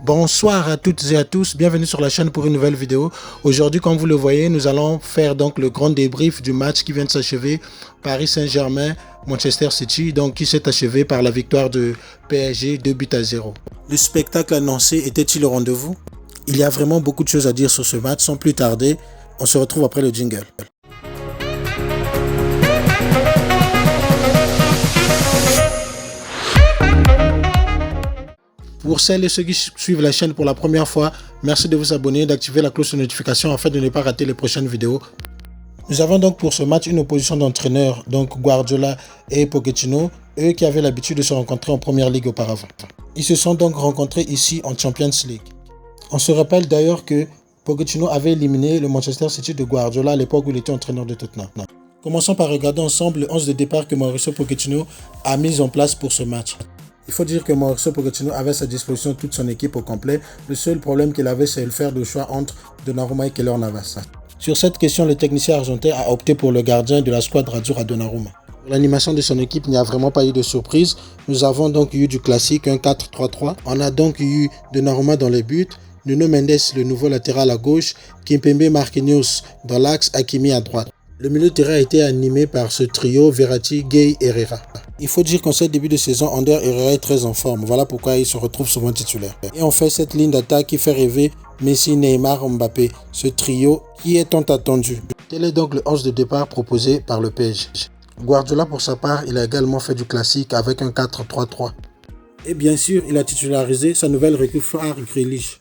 Bonsoir à toutes et à tous, bienvenue sur la chaîne pour une nouvelle vidéo. Aujourd'hui, comme vous le voyez, nous allons faire donc le grand débrief du match qui vient de s'achever, Paris Saint-Germain, Manchester City, donc qui s'est achevé par la victoire de PSG 2-0. Le spectacle annoncé était-il au rendez-vous? Il y a vraiment beaucoup de choses à dire sur ce match, sans plus tarder, on se retrouve après le jingle. Pour celles et ceux qui suivent la chaîne pour la première fois, merci de vous abonner et d'activer la cloche de notification afin de ne pas rater les prochaines vidéos. Nous avons donc pour ce match une opposition d'entraîneurs, donc Guardiola et Pochettino, eux qui avaient l'habitude de se rencontrer en première ligue auparavant. Ils se sont donc rencontrés ici en Champions League. On se rappelle d'ailleurs que Pochettino avait éliminé le Manchester City de Guardiola à l'époque où il était entraîneur de Tottenham. Commençons par regarder ensemble le 11 de départ que Mauricio Pochettino a mis en place pour ce match. Il faut dire que Mauricio Pochettino avait à sa disposition toute son équipe au complet. Le seul problème qu'il avait, c'est de faire le choix entre Donnarumma et Keylor Navas. Sur cette question, le technicien argentin a opté pour le gardien de la squadre Azzurra Donnarumma. Pour l'animation de son équipe, il n'y a vraiment pas eu de surprise. Nous avons donc eu du classique, un 4-3-3. On a donc eu Donnarumma dans les buts, Nuno Mendes, le nouveau latéral à gauche, Kimpembe Marquinhos dans l'axe, Hakimi à droite. Le milieu de terrain a été animé par ce trio Verratti, Gueye, Herrera. Il faut dire qu'en ce début de saison, Ander Herrera est très en forme. Voilà pourquoi il se retrouve souvent titulaire. Et on fait cette ligne d'attaque qui fait rêver Messi, Neymar, Mbappé. Ce trio qui est tant attendu. Tel est donc le 11 de départ proposé par le PSG. Guardiola pour sa part, il a également fait du classique avec un 4-3-3. Et bien sûr, il a titularisé sa nouvelle recrue phare Grealish.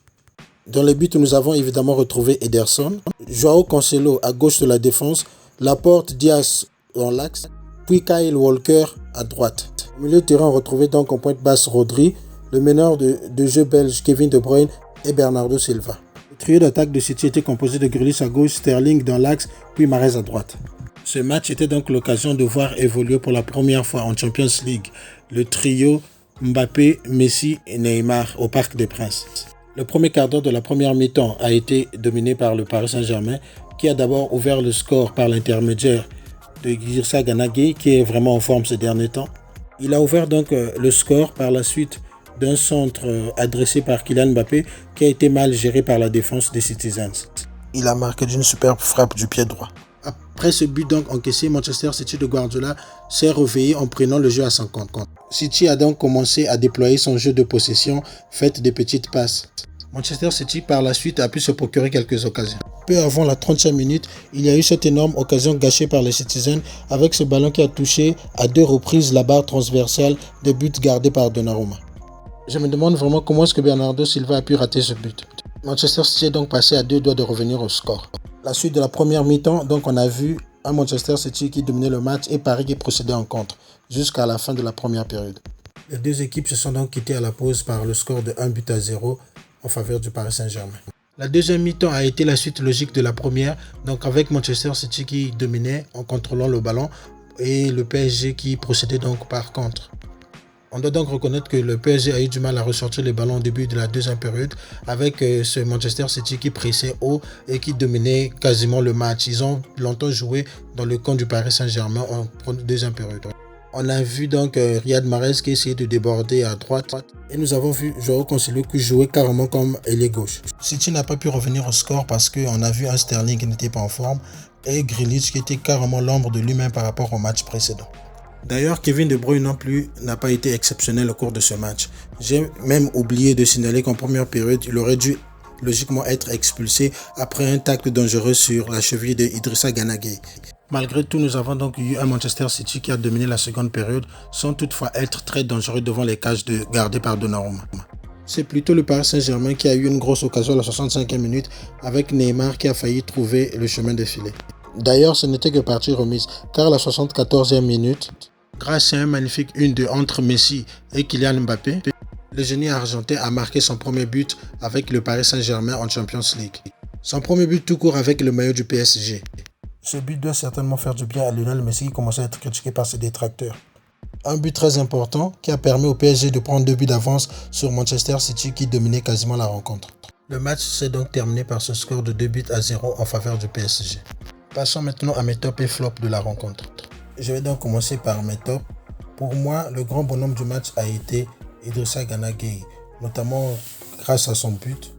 Dans les buts, nous avons évidemment retrouvé Ederson, Joao Cancelo à gauche de la défense, Laporte, Diaz dans l'axe, puis Kyle Walker à droite. Au milieu de terrain, on retrouvait donc en pointe basse Rodri, le meneur de jeu belge Kevin De Bruyne et Bernardo Silva. Le trio d'attaque de City était composé de Grealish à gauche, Sterling dans l'axe, puis Mahrez à droite. Ce match était donc l'occasion de voir évoluer pour la première fois en Champions League le trio Mbappé, Messi et Neymar au Parc des Princes. Le premier quart d'heure de la première mi-temps a été dominé par le Paris Saint-Germain qui a d'abord ouvert le score par l'intermédiaire de Idrissa Gana Gueye qui est vraiment en forme ces derniers temps. Il a ouvert donc le score par la suite d'un centre adressé par Kylian Mbappé qui a été mal géré par la défense des Citizens. Il a marqué d'une superbe frappe du pied droit. Après ce but donc encaissé, Manchester City de Guardiola s'est réveillé en prenant le jeu à 50 comptes. City a donc commencé à déployer son jeu de possession, fait des petites passes. Manchester City par la suite a pu se procurer quelques occasions. Peu avant la 35e minute, il y a eu cette énorme occasion gâchée par les Citizens avec ce ballon qui a touché à 2 reprises la barre transversale des buts gardés par Donnarumma. Je me demande vraiment comment est-ce que Bernardo Silva a pu rater ce but. Manchester City est donc passé à 2 doigts de revenir au score. La suite de la première mi-temps, donc on a vu un Manchester City qui dominait le match et Paris qui procédait en contre jusqu'à la fin de la première période. Les deux équipes se sont donc quittées à la pause par le score de 1-0 en faveur du Paris Saint-Germain. La deuxième mi-temps a été la suite logique de la première, donc avec Manchester City qui dominait en contrôlant le ballon et le PSG qui procédait donc par contre. On doit donc reconnaître que le PSG a eu du mal à ressortir les ballons au début de la deuxième période avec ce Manchester City qui pressait haut et qui dominait quasiment le match. Ils ont longtemps joué dans le camp du Paris Saint-Germain en deuxième période. On a vu donc Riyad Mahrez qui essayait de déborder à droite et nous avons vu Joao Cancelo qui jouait carrément comme ailier gauche. City n'a pas pu revenir au score parce qu'on a vu un Sterling qui n'était pas en forme et Grealish qui était carrément l'ombre de lui-même par rapport au match précédent. D'ailleurs, Kevin De Bruyne non plus n'a pas été exceptionnel au cours de ce match. J'ai même oublié de signaler qu'en première période, il aurait dû logiquement être expulsé après un tacle dangereux sur la cheville de Idrissa Gana Gueye. Malgré tout, nous avons donc eu un Manchester City qui a dominé la seconde période sans toutefois être très dangereux devant les cages gardées par Donnarumma. C'est plutôt le Paris Saint-Germain qui a eu une grosse occasion à la 65e minute avec Neymar qui a failli trouver le chemin défilé. D'ailleurs, ce n'était que partie remise car à la 74e minute, grâce à un magnifique 1-2 entre Messi et Kylian Mbappé, le génie argentin a marqué son premier but avec le Paris Saint-Germain en Champions League. Son premier but tout court avec le maillot du PSG. Ce but doit certainement faire du bien à Lionel Messi qui commençait à être critiqué par ses détracteurs. Un but très important qui a permis au PSG de prendre 2 buts d'avance sur Manchester City qui dominait quasiment la rencontre. Le match s'est donc terminé par ce score de 2-0 en faveur du PSG. Passons maintenant à mes tops et flops de la rencontre. Je vais donc commencer par mes tops. Pour moi, le grand bonhomme du match a été Idrissa Gana Gueye, notamment grâce à son but.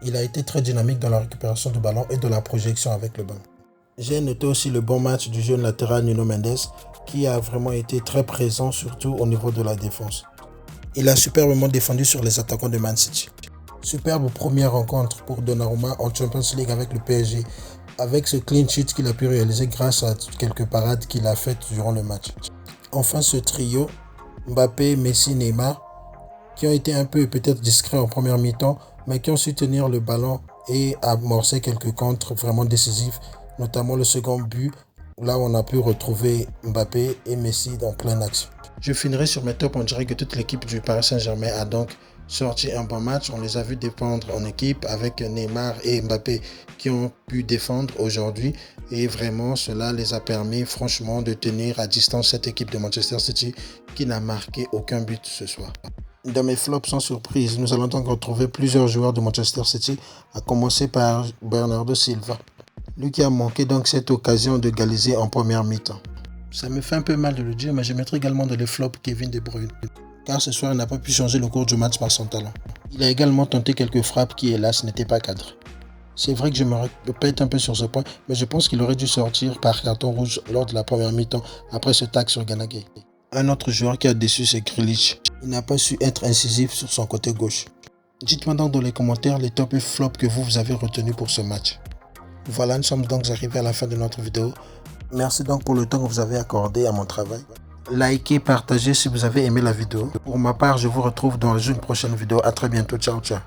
Il a été très dynamique dans la récupération du ballon et de la projection avec le ballon. J'ai noté aussi le bon match du jeune latéral Nuno Mendes qui a vraiment été très présent, surtout au niveau de la défense. Il a superbement défendu sur les attaquants de Man City. Superbe première rencontre pour Donnarumma en Champions League avec le PSG, avec ce clean sheet qu'il a pu réaliser grâce à quelques parades qu'il a faites durant le match. Enfin, ce trio, Mbappé, Messi, Neymar, qui ont été un peu peut-être discrets en première mi-temps, mais qui ont su tenir le ballon et amorcer quelques contres vraiment décisifs, notamment le second but, là où on a pu retrouver Mbappé et Messi dans pleine action. Je finirai sur mes tops. On dirait que toute l'équipe du Paris Saint-Germain a donc sorti un bon match. On les a vus défendre en équipe avec Neymar et Mbappé qui ont pu défendre aujourd'hui. Et vraiment, cela les a permis franchement de tenir à distance cette équipe de Manchester City qui n'a marqué aucun but ce soir. Dans mes flops, sans surprise, nous allons donc retrouver plusieurs joueurs de Manchester City, à commencer par Bernardo Silva. Lui qui a manqué donc cette occasion de égaliser en première mi-temps. Ça me fait un peu mal de le dire, mais je mettrai également dans les flops Kevin De Bruyne, car ce soir il n'a pas pu changer le cours du match par son talent. Il a également tenté quelques frappes qui hélas n'étaient pas cadrées. C'est vrai que je me répète un peu sur ce point, mais je pense qu'il aurait dû sortir par carton rouge lors de la première mi-temps après ce tacle sur Ganagay. Un autre joueur qui a déçu, c'est Grealish. Il n'a pas su être incisif sur son côté gauche. Dites-moi donc dans les commentaires les top et flops que vous avez retenus pour ce match. Voilà, nous sommes donc arrivés à la fin de notre vidéo. Merci donc pour le temps que vous avez accordé à mon travail. Likez, partagez si vous avez aimé la vidéo. Pour ma part, je vous retrouve dans une prochaine vidéo. À très bientôt. Ciao, ciao.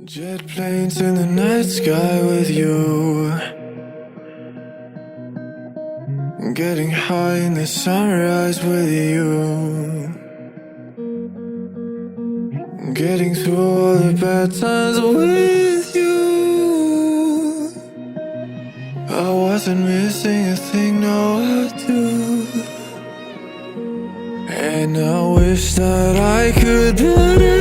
Jet planes in the night sky with you. Getting high in the sunrise with you. Getting through all the bad times with you. I wasn't missing a thing, no I do. And I wish that I could better